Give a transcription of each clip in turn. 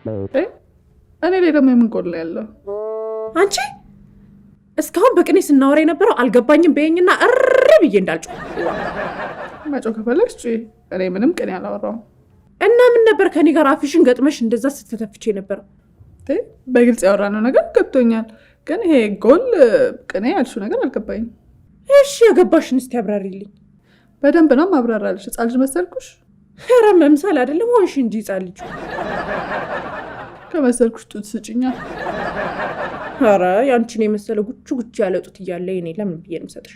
እኔ ላይ ደግሞ ምን ጎል ያለው? አንቺ እስካሁን በቅኔ ስናወራ የነበረው አልገባኝም በየኝና እሪ ብዬ እንዳልጮህ። መጮህ ከፈለግሽ ጩኺ። እኔ ምንም ቅኔ አላወራሁም። እና ምን ነበር ከኔ ጋር አፍሽን ገጥመሽ እንደዛ ስትተፍቼ ነበር? በግልጽ ያወራነው ነገር ገብቶኛል፣ ግን ይሄ ጎል ቅኔ ያልሽው ነገር አልገባኝም። እሺ የገባሽን እስቲ አብራሪልኝ። በደንብ ነው ማብራራልሽ። ሕፃን ልጅ መሰልኩሽ? ኧረ መምሰል አይደለም ሆንሽ እንጂ ሕፃን ልጅ ከመሰልኩሽ ጡት ስጭኛ። ኧረ ያንቺን የመሰለ ጉቹ ጉቹ ያለ ጡት እያለ እኔ ለምን ብዬ ነው የምሰጥሽ?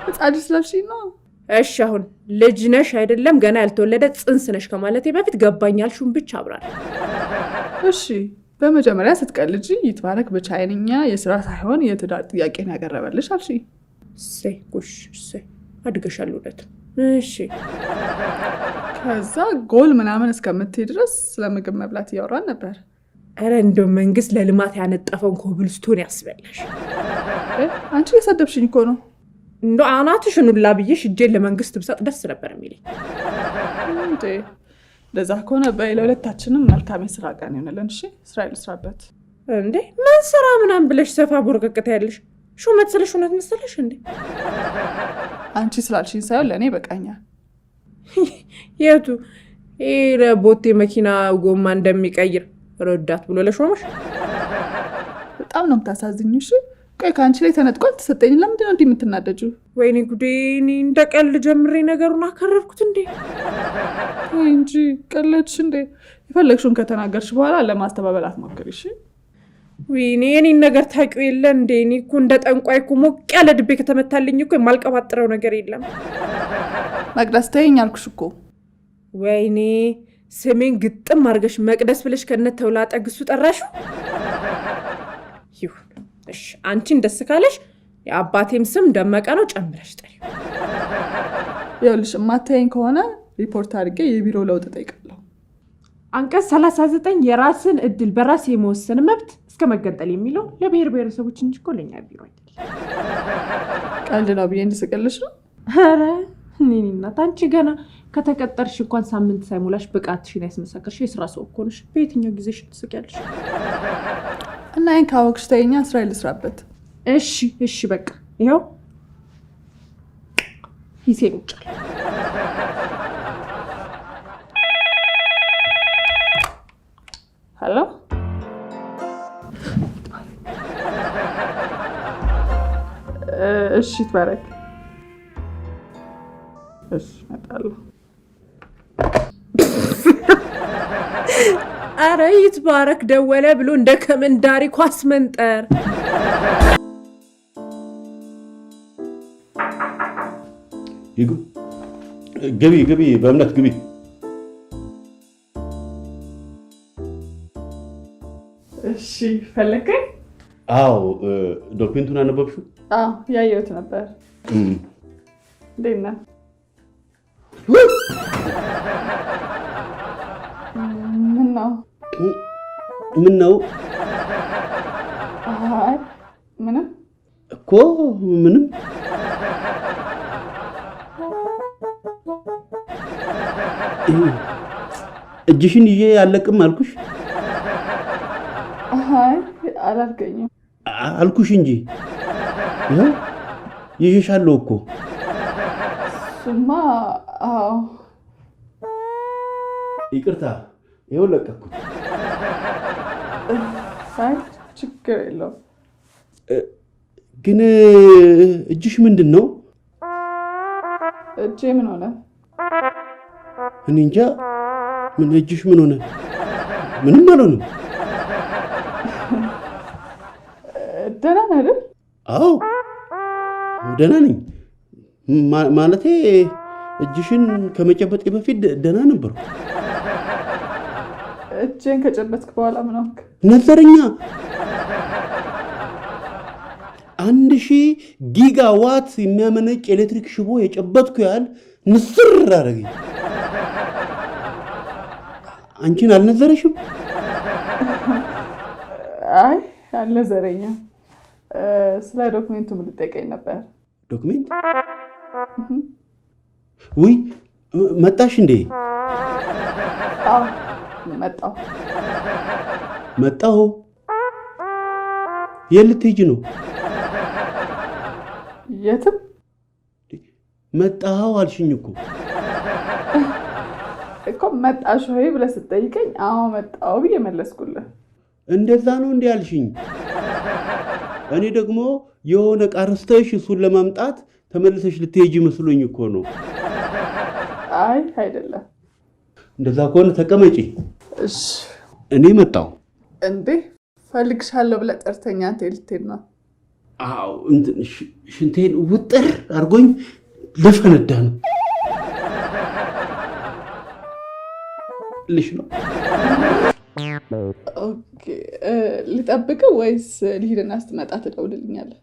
ሕፃን ልጅ ስለሽኝ ነው። እሺ አሁን ልጅ ነሽ አይደለም ገና ያልተወለደ ጽንስ ነሽ ከማለቴ በፊት ገባኝ ያልሽውን ብቻ አብራሪ። እሺ በመጀመሪያ ስትቀልጂ ይትባረክ በቻይንኛ የስራ ሳይሆን የትዳር ጥያቄ ነው ያቀረበልሽ አልሽኝ። እሰይ ጎሽ እሰይ አድገሻል ውለት። እሺ ከዛ ጎል ምናምን እስከምትይ ድረስ ስለምግብ መብላት እያወራን ነበር። ኧረ እንደው መንግስት ለልማት ያነጠፈውን ኮብልስቶን ያስበላሽ። አንቺ የሰደብሽኝ እኮ ነው። እንደው አናትሽን ሁላ ብዬሽ እጄን ለመንግስት ብሰጥ ደስ ነበር የሚለኝ። እንዴ ለዛ ከሆነ ለሁለታችንም መልካም የስራ ቀን ይሆንልን። እሺ ስራ ልስራበት። እንዴ ምን ስራ ምናምን ብለሽ ሰፋ ቦርቀቅታ ያለሽ ሹመት ስለሽ እውነት መሰለሽ እንዴ? አንቺ ስላልሽኝ ሳይሆን ለእኔ በቃኛል። የቱ ለቦቴ መኪና ጎማ እንደሚቀይር ረዳት ብሎ ለሾመሽ? በጣም ነው የምታሳዝኝ። እሺ ቆይ ከአንቺ ላይ ተነጥቋል ተሰጠኝ። ለምንድን ነው እንዲህ የምትናደጂው? ወይኔ ጉዴ! እኔ እንደ ቀልድ ጀምሬ ነገሩን አከረርኩት እንዴ? ወይ እንጂ ቀለድሽ እንዴ? የፈለግሽውን ከተናገርሽ በኋላ ለማስተባበል አትሞክሪ። እሺ ወይኔ የኔን ነገር ታውቂው የለ እንዴ? እኔ እኮ እንደ ጠንቋይ እኮ ሞቅ ያለ ድቤ ከተመታልኝ እኮ የማልቀባጥረው ነገር የለም። መቅደስ ተይኝ አልኩሽ እኮ። ወይኔ ስሜን ግጥም አድርገሽ መቅደስ ብለሽ ከነት ተውላጠ ግሱ ጠራሽው። ይሁን እሺ፣ አንቺን ደስ ካለሽ የአባቴም ስም ደመቀ ነው ጨምረሽ ጠሪ። ይኸውልሽ የማታየኝ ከሆነ ሪፖርት አድርጌ የቢሮ ለውጥ ጠይቃለሁ። አንቀጽ 39 የራስን እድል በራስ የመወሰን መብት እስከ መገንጠል የሚለው ለብሔር ብሔረሰቦች እንጂ እኮ ለኛ ቢሮ አይደለም። ቀልድ ነው ብዬ እንድስቅልሽ ነው? ኧረ እኔ እናት አንቺ ገና ከተቀጠርሽ እንኳን ሳምንት ሳይሞላሽ ብቃትሽን ያስመሰከርሽ የስራ ሰው እኮ ነሽ። በየትኛው ጊዜሽ ትስቂያለሽ? እና ይሄን ካወቅሽ ተይኛ፣ ስራ ልስራበት። እሺ እሺ በቃ ይኸው ሂሴ ውጫል። ሄሎ እሺ ትባረክ። እሺ እመጣለሁ። አረ ይትባረክ ደወለ ብሎ እንደ ከመንዳሪ ኳስ መንጠር። ግቢ በእምነት ግቢ። እሺ ፈለከኝ? አዎ ዶክመንቱን አነበብሽው? አዎ ያየሁት ነበር። እንዴት ነህ? ምን ነው? አይ ምንም እኮ ምንም። እጅሽን ይዤ አለቅም አልኩሽ? አይ አላልከኝም አልኩሽ እንጂ ይዤሻለሁ እኮ። እሱማ አዎ። ይቅርታ ይኸው ለቀኩት። አይ ችግር የለውም። ግን እጅሽ ምንድን ነው? እጄ ምን ሆነ? እኔ እንጃ። ምን እጅሽ ምን ሆነ? ምንም አልሆነም። ደህና ነህ አይደል? አዎ ደህና ነኝ። ማለቴ እጅሽን ከመጨበጤ በፊት ደህና ነበርኩ። እጄን ከጨበጥክ በኋላ ምን ሆንክ? ነዘረኛ 1000 ጊጋዋት የሚያመነጭ ኤሌክትሪክ ሽቦ የጨበጥኩ ያህል ንስር አደረገኝ። አንቺን አልነዘረሽም? አይ አልነዘረኝም። ስለ ዶክሜንቱ ምን ልጠይቀኝ ነበር? ዶክሜንት? ውይ መጣሽ እንዴ? አዎ መጣሁ መጣሁ። የት ልትሄጂ ነው? የትም። መጣሁ አልሽኝ እኮ መጣሽ ወይ ብለህ ስትጠይቀኝ አዎ መጣሁ ብዬ መለስኩልህ። እንደዛ ነው እንዴ ያልሽኝ? እኔ ደግሞ የሆነ ቃርስተሽ እሱን ለማምጣት ተመልሰሽ ልትሄጂ መስሎኝ እኮ ነው። አይ አይደለም። እንደዛ ከሆነ ተቀመጪ። እሺ። እኔ መጣሁ። እንዴ ፈልግሻለሁ ብለህ ጠርተኛ አንተ ልትሄድ ነው? አዎ ሽንቴን ውጥር አድርጎኝ ልፈነዳ ነው ልሽ ነው። ኦኬ ልጠብቅህ ወይስ ልሂድና ስትመጣ ትደውልልኛለህ?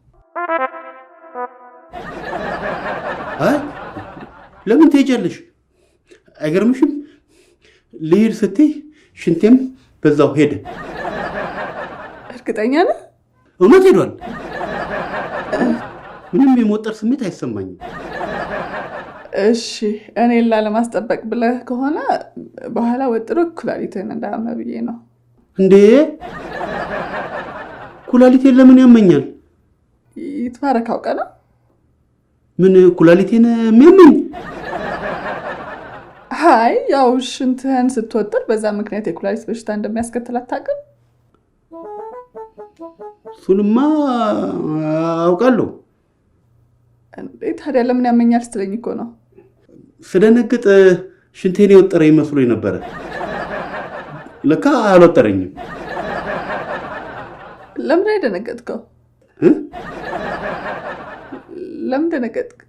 አይ ለምን ትሄጃለሽ? አይገርምሽም? ልሂድ ስትይ ሽንቴም በዛው ሄደ። እርግጠኛ ነህ? እውነት ሄዷል። ምንም የመወጠር ስሜት አይሰማኝም። እሺ እኔን ላለማስጠበቅ ብለህ ከሆነ በኋላ ወጥሮ ኩላሊትህን እንዳያመህ ብዬ ነው። እንዴ ኩላሊቴን ለምን ያመኛል? ይትባረክ አውቀህ ነው? ምን ኩላሊቴን የሚያመኝ? አይ ያው ሽንትህን ስትወጥር በዛ ምክንያት የኩላሊት በሽታ እንደሚያስከትል አታውቅም? እሱንማ አውቃለሁ። እንዴ ታዲያ ለምን ያመኛል ስትለኝ እኮ ነው። ስደነግጥ ሽንቴን የወጠረኝ መስሎኝ ነበረ። ለካ አልወጠረኝም። ለምን አይደነገጥከው? ለምን ደነገጥክ?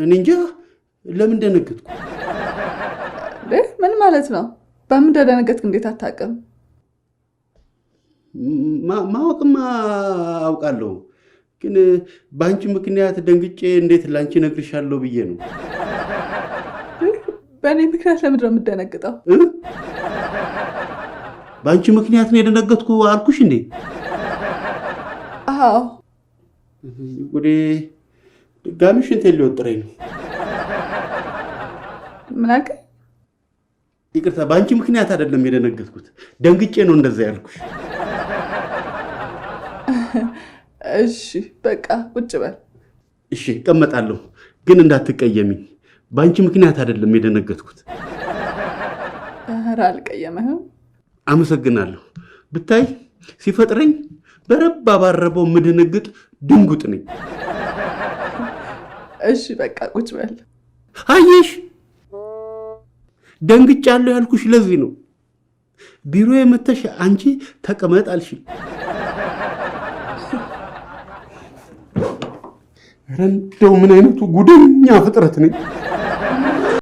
እኔ እንጃ ለምን ደነገጥኩ። ምን ማለት ነው? በምን እንደደነገጥክ እንዴት አታውቅም? ማወቅማ አውቃለሁ፣ ግን በአንቺ ምክንያት ደንግጬ እንዴት ላንቺ ነግርሻለሁ ብዬ ነው። በእኔ ምክንያት ለምንድን ነው የምትደነግጠው? በአንቺ ምክንያት ነው የደነገጥኩ አልኩሽ እንዴ? አዎ። ወደ ድጋሚ ሽንቴን ሊወጥረኝ ነው። ምን አልከኝ? ይቅርታ፣ በአንቺ ምክንያት አይደለም የደነገጥኩት፣ ደንግጬ ነው እንደዛ ያልኩሽ። እሺ በቃ ቁጭ በል። እሺ እቀመጣለሁ፣ ግን እንዳትቀየሚኝ። በአንቺ ምክንያት አይደለም የደነገጥኩት። ኧረ አልቀየመህም። አመሰግናለሁ። ብታይ ሲፈጥረኝ በረባ ባረበው የምደነግጥ ድንጉጥ ነኝ። እሺ በቃ ቁጭ በል። አየሽ፣ ደንግጫለሁ ያልኩሽ ለዚህ ነው። ቢሮ የመተሽ አንቺ ተቀመጥ አልሽኝ። እንደው ምን አይነቱ ጉደኛ ፍጥረት ነኝ።